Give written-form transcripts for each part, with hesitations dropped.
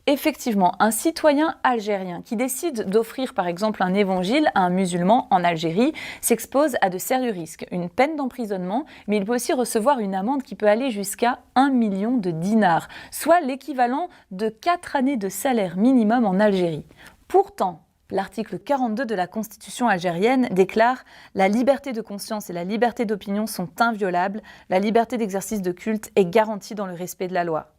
Effectivement, un citoyen algérien qui décide d'offrir par exemple un évangile à un musulman en Algérie s'expose à de sérieux risques, une peine d'emprisonnement, mais il peut aussi recevoir une amende qui peut aller jusqu'à 1 million de dinars, soit l'équivalent de 4 années de salaire minimum en Algérie. Pourtant, l'article 42 de la Constitution algérienne déclare « La liberté de conscience et la liberté d'opinion sont inviolables, la liberté d'exercice de culte est garantie dans le respect de la loi ».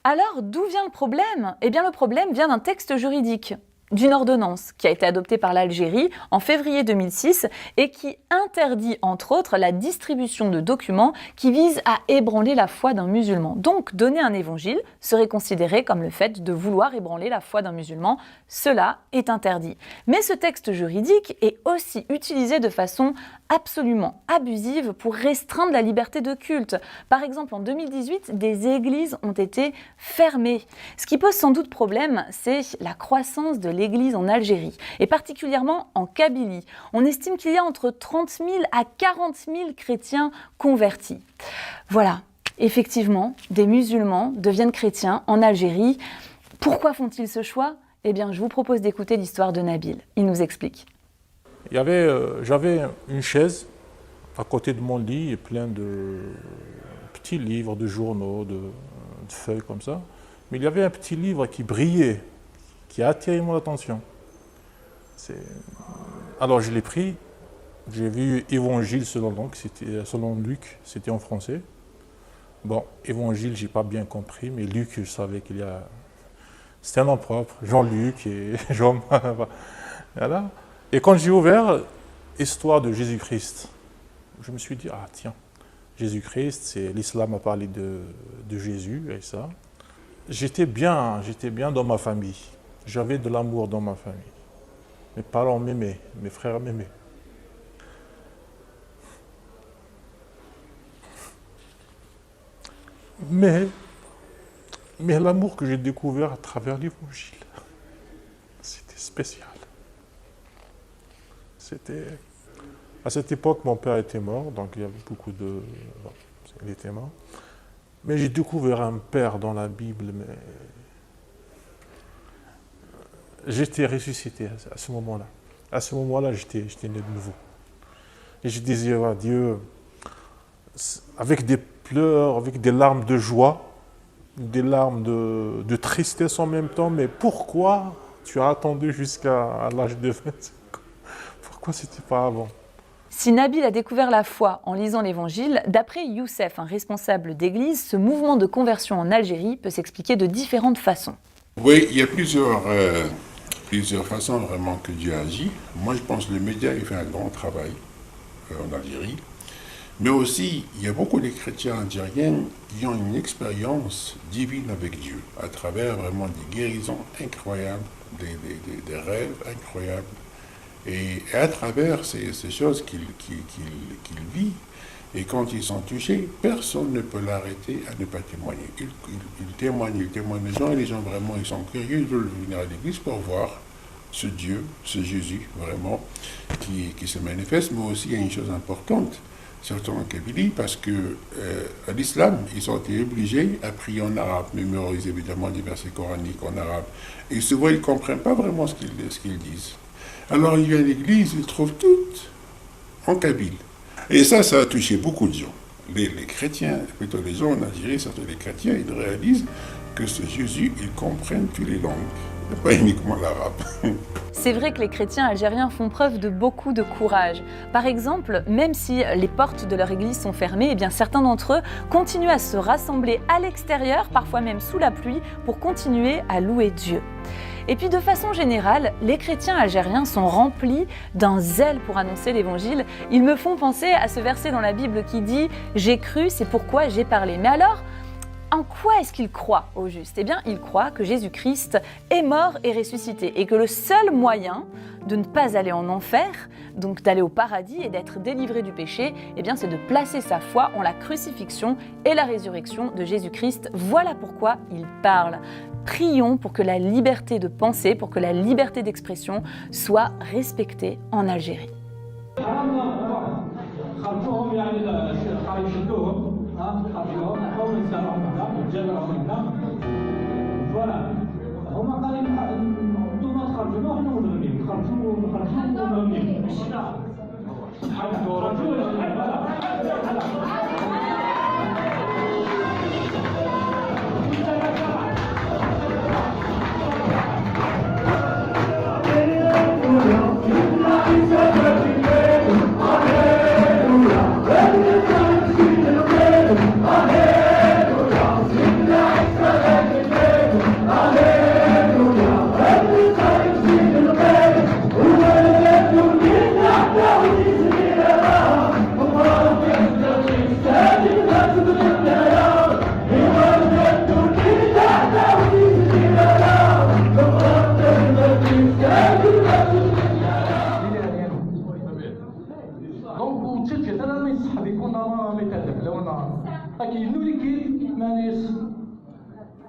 Alors, d'où vient le problème ? Eh bien, le problème vient d'un texte juridique, d'une ordonnance qui a été adoptée par l'Algérie en février 2006 et qui interdit, entre autres, la distribution de documents qui visent à ébranler la foi d'un musulman. Donc, donner un évangile serait considéré comme le fait de vouloir ébranler la foi d'un musulman. Cela est interdit. Mais ce texte juridique est aussi utilisé de façon absolument abusive pour restreindre la liberté de culte. Par exemple, en 2018, des églises ont été fermées. Ce qui pose sans doute problème, c'est la croissance de l'église en Algérie, et particulièrement en Kabylie. On estime qu'il y a entre 30 000 à 40 000 chrétiens convertis. Voilà, effectivement, des musulmans deviennent chrétiens en Algérie. Pourquoi font-ils ce choix ? Eh bien, je vous propose d'écouter l'histoire de Nabil. Il nous explique. J'avais une chaise à côté de mon lit et plein de petits livres, de journaux, de feuilles comme ça. Mais il y avait un petit livre qui brillait, qui a attiré mon attention. Alors je l'ai pris, j'ai vu Évangile selon Luc, c'était en français. Bon, Évangile, j'ai pas bien compris, mais Luc, je savais qu'il y a... C'était un nom propre, Jean-Luc et Jean... Voilà. Et quand j'ai ouvert Histoire de Jésus-Christ, je me suis dit, ah tiens, Jésus-Christ, c'est l'islam a parlé de Jésus et ça. J'étais bien dans ma famille. J'avais de l'amour dans ma famille. Mes parents m'aimaient, mes frères m'aimaient. Mais l'amour que j'ai découvert à travers l'Évangile, c'était spécial. À cette époque, mon père était mort, donc il y avait beaucoup de... Bon, il était mort. Mais j'ai découvert un père dans la Bible, mais... J'étais ressuscité à ce moment-là. À ce moment-là, j'étais né de nouveau. Et je disais à Dieu, avec des pleurs, avec des larmes de joie, des larmes de tristesse en même temps, mais pourquoi tu as attendu jusqu'à l'âge de 25 ans ? Pourquoi c'était pas avant ? Si Nabil a découvert la foi en lisant l'Évangile, d'après Youssef, un responsable d'église, ce mouvement de conversion en Algérie peut s'expliquer de différentes façons. Oui, il y a plusieurs façons vraiment que Dieu agit. Moi, je pense que le média il fait un grand travail en Algérie. Mais aussi, il y a beaucoup de chrétiens algériens qui ont une expérience divine avec Dieu, à travers vraiment des guérisons incroyables, des rêves incroyables. Et à travers ces choses qu'il vit, et quand ils sont touchés, personne ne peut l'arrêter à ne pas témoigner. Il témoigne les gens, et les gens vraiment, ils sont curieux, ils veulent venir à l'église pour voir ce Dieu, ce Jésus, vraiment, qui se manifeste. Mais aussi, il y a une chose importante, surtout en Kabylie, parce que à l'islam, ils ont été obligés à prier en arabe, mémoriser évidemment des versets coraniques en arabe. Et souvent, ils ne comprennent pas vraiment ce qu'ils disent. Alors, il vient à l'église, ils trouvent tout en kabyle. Et ça a touché beaucoup de gens. Les chrétiens, plutôt les gens en Algérie, surtout les chrétiens, ils réalisent que ce Jésus, ils comprennent toutes les langues, pas uniquement l'arabe. C'est vrai que les chrétiens algériens font preuve de beaucoup de courage. Par exemple, même si les portes de leur église sont fermées, eh bien certains d'entre eux continuent à se rassembler à l'extérieur, parfois même sous la pluie, pour continuer à louer Dieu. Et puis de façon générale, les chrétiens algériens sont remplis d'un zèle pour annoncer l'évangile. Ils me font penser à ce verset dans la Bible qui dit « J'ai cru, c'est pourquoi j'ai parlé ». Mais alors, en quoi est-ce qu'ils croient au juste ? Eh bien, ils croient que Jésus-Christ est mort et ressuscité et que le seul moyen de ne pas aller en enfer, donc d'aller au paradis et d'être délivré du péché, eh bien, c'est de placer sa foi en la crucifixion et la résurrection de Jésus-Christ. Voilà pourquoi ils parlent. Prions pour que la liberté de penser, pour que la liberté d'expression soit respectée en Algérie. Voilà.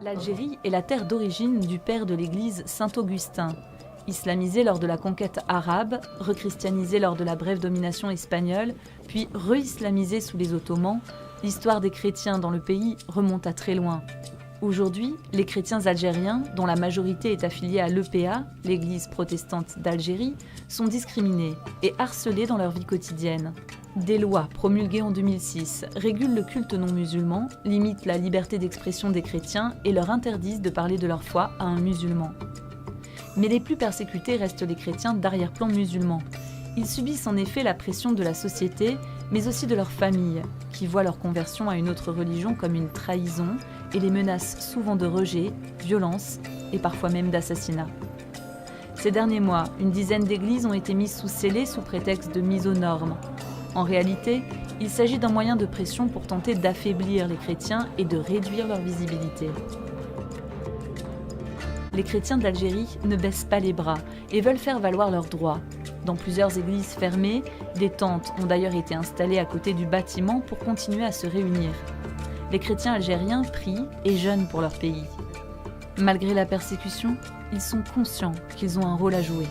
L'Algérie est la terre d'origine du père de l'église Saint-Augustin. Islamisé lors de la conquête arabe, rechristianisé lors de la brève domination espagnole, puis re-islamisé sous les Ottomans, l'histoire des chrétiens dans le pays remonte à très loin. Aujourd'hui, les chrétiens algériens, dont la majorité est affiliée à l'EPA, l'église protestante d'Algérie, sont discriminés et harcelés dans leur vie quotidienne. Des lois promulguées en 2006 régulent le culte non musulman, limitent la liberté d'expression des chrétiens et leur interdisent de parler de leur foi à un musulman. Mais les plus persécutés restent les chrétiens d'arrière-plan musulman. Ils subissent en effet la pression de la société, mais aussi de leur famille, qui voient leur conversion à une autre religion comme une trahison et les menacent souvent de rejet, violence et parfois même d'assassinat. Ces derniers mois, une dizaine d'églises ont été mises sous scellé sous prétexte de mise aux normes. En réalité, il s'agit d'un moyen de pression pour tenter d'affaiblir les chrétiens et de réduire leur visibilité. Les chrétiens d'Algérie ne baissent pas les bras et veulent faire valoir leurs droits. Dans plusieurs églises fermées, des tentes ont d'ailleurs été installées à côté du bâtiment pour continuer à se réunir. Les chrétiens algériens prient et jeûnent pour leur pays. Malgré la persécution, ils sont conscients qu'ils ont un rôle à jouer.